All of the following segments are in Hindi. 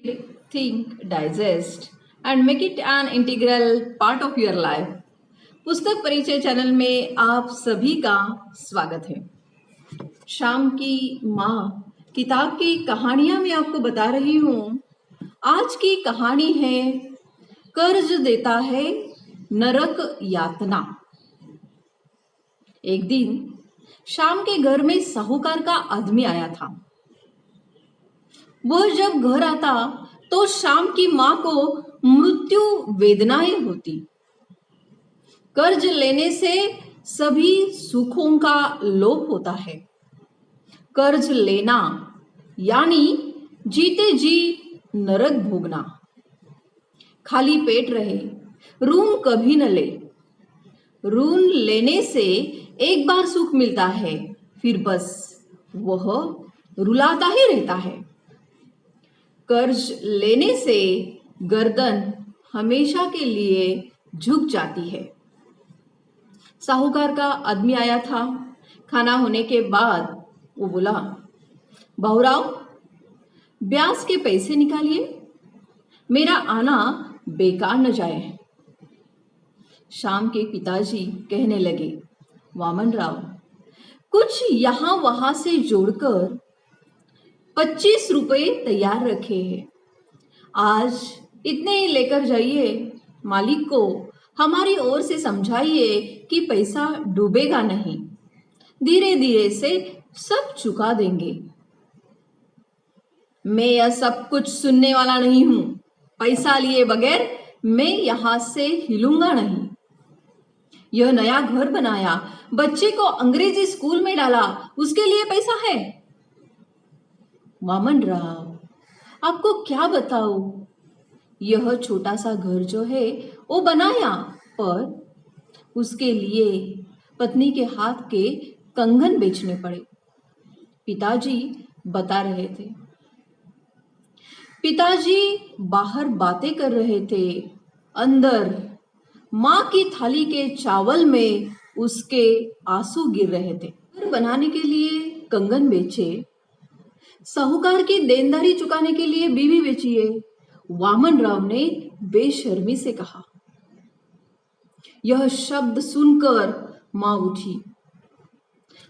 think, digest, and make it an integral part of your life. पुस्तक परिचय चैनल में आप सभी का स्वागत है। शाम की माँ किताब की कहानियां मैं आपको बता रही हूँ। आज की कहानी है कर्ज देता है नरक यातना। एक दिन शाम के घर में साहूकार का आदमी आया था। वह जब घर आता तो शाम की मां को मृत्यु वेदनाएं होती। कर्ज लेने से सभी सुखों का लोप होता है। कर्ज लेना यानी जीते जी नरक भोगना। खाली पेट रहे, ऋण कभी न ले। ऋण लेने से एक बार सुख मिलता है, फिर बस वह रुलाता ही रहता है। कर्ज लेने से गर्दन हमेशा के लिए झुक जाती है। साहूकार का आदमी आया था। खाना होने के बाद वो बोला, बहुराव, ब्याज के पैसे निकालिए, मेरा आना बेकार न जाए। शाम के पिताजी कहने लगे, वामन राव, कुछ यहां वहां से जोड़कर 25 रुपए तैयार रखे हैं। आज इतने ही लेकर जाइए। मालिक को हमारी ओर से समझाइए कि पैसा डूबेगा नहीं, धीरे धीरे से सब चुका देंगे। मैं यह सब कुछ सुनने वाला नहीं हूं। पैसा लिए बगैर मैं यहां से हिलूंगा नहीं। यह नया घर बनाया, बच्चे को अंग्रेजी स्कूल में डाला, उसके लिए पैसा है। वामन राव, आपको क्या बताऊं, यह छोटा सा घर जो है वो बनाया, पर उसके लिए पत्नी के हाथ के कंगन बेचने पड़े। पिताजी बता रहे थे। पिताजी बाहर बातें कर रहे थे। अंदर माँ की थाली के चावल में उसके आंसू गिर रहे थे। घर बनाने के लिए कंगन बेचे, साहूकार की देनदारी चुकाने के लिए बीवी बेची है। वामन राव ने बेशर्मी से कहा। यह शब्द सुनकर मां उठी,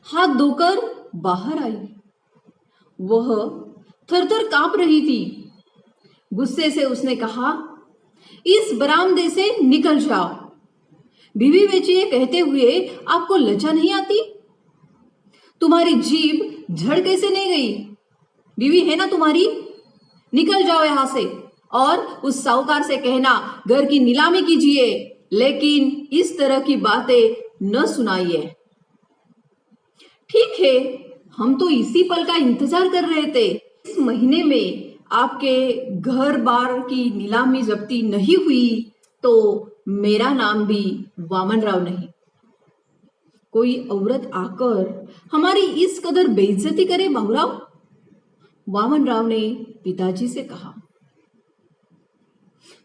हाथ धोकर बाहर आई। वह थरथर कांप रही थी। गुस्से से उसने कहा, इस बरामदे से निकल जाओ। बीवी बेचिए कहते हुए आपको लज्जा नहीं आती? तुम्हारी जीभ झड़ कैसे नहीं गई? बीवी है ना तुम्हारी? निकल जाओ यहां से और उस साहूकार से कहना घर की नीलामी कीजिए, लेकिन इस तरह की बातें न सुनाइए। ठीक है, हम तो इसी पल का इंतजार कर रहे थे। इस महीने में आपके घर बार की नीलामी जब्ती नहीं हुई तो मेरा नाम भी वामन राव नहीं। कोई औरत आकर हमारी इस कदर बेइज्जती करे बहुराव? वामन राव ने पिताजी से कहा।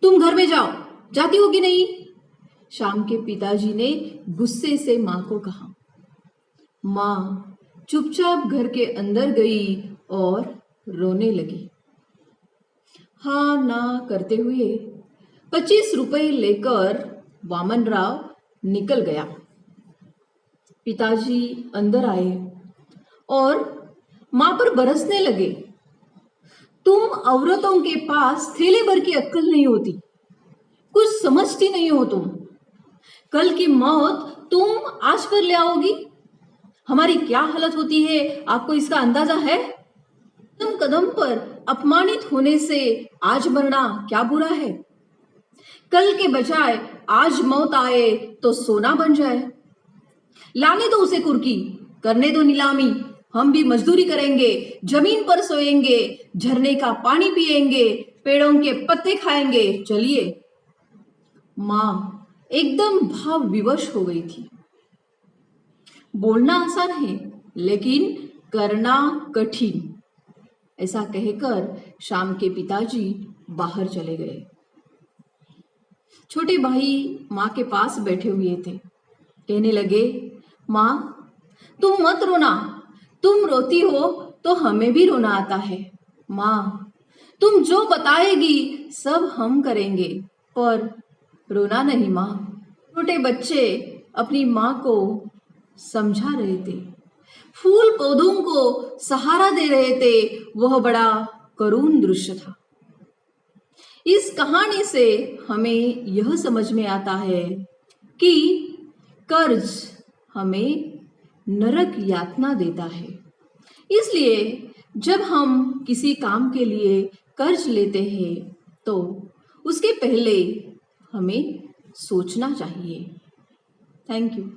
तुम घर में जाओ, जाती हो कि नहीं? शाम के पिताजी ने गुस्से से मां को कहा। मां चुपचाप घर के अंदर गई और रोने लगी। हाँ ना करते हुए 25 रुपए लेकर वामन राव निकल गया। पिताजी अंदर आए और मां पर बरसने लगे। तुम औरतों के पास थैले भर की अक्ल नहीं होती, कुछ समझती नहीं हो तुम। कल की मौत तुम आज पर ले आओगी। हमारी क्या हालत होती है आपको इसका अंदाजा है? कदम कदम पर अपमानित होने से आज मरना क्या बुरा है? कल के बजाय आज मौत आए तो सोना बन जाए। लाने दो उसे कुर्की, करने दो नीलामी। हम भी मजदूरी करेंगे, जमीन पर सोएंगे, झरने का पानी पिएंगे, पेड़ों के पत्ते खाएंगे। चलिए। मां एकदम भाव विवश हो गई थी। बोलना आसान है लेकिन करना कठिन, ऐसा कहकर शाम के पिताजी बाहर चले गए। छोटे भाई मां के पास बैठे हुए थे। कहने लगे, मां तुम मत रोना, तुम रोती हो तो हमें भी रोना आता है। मां तुम जो बताएगी सब हम करेंगे, पर रोना नहीं माँ। छोटे बच्चे अपनी माँ को समझा रहे थे, फूल पौधों को सहारा दे रहे थे। वह बड़ा करुण दृश्य था। इस कहानी से हमें यह समझ में आता है कि कर्ज हमें नरक यातना देता है। इसलिए जब हम किसी काम के लिए कर्ज लेते हैं तो उसके पहले हमें सोचना चाहिए। Thank you.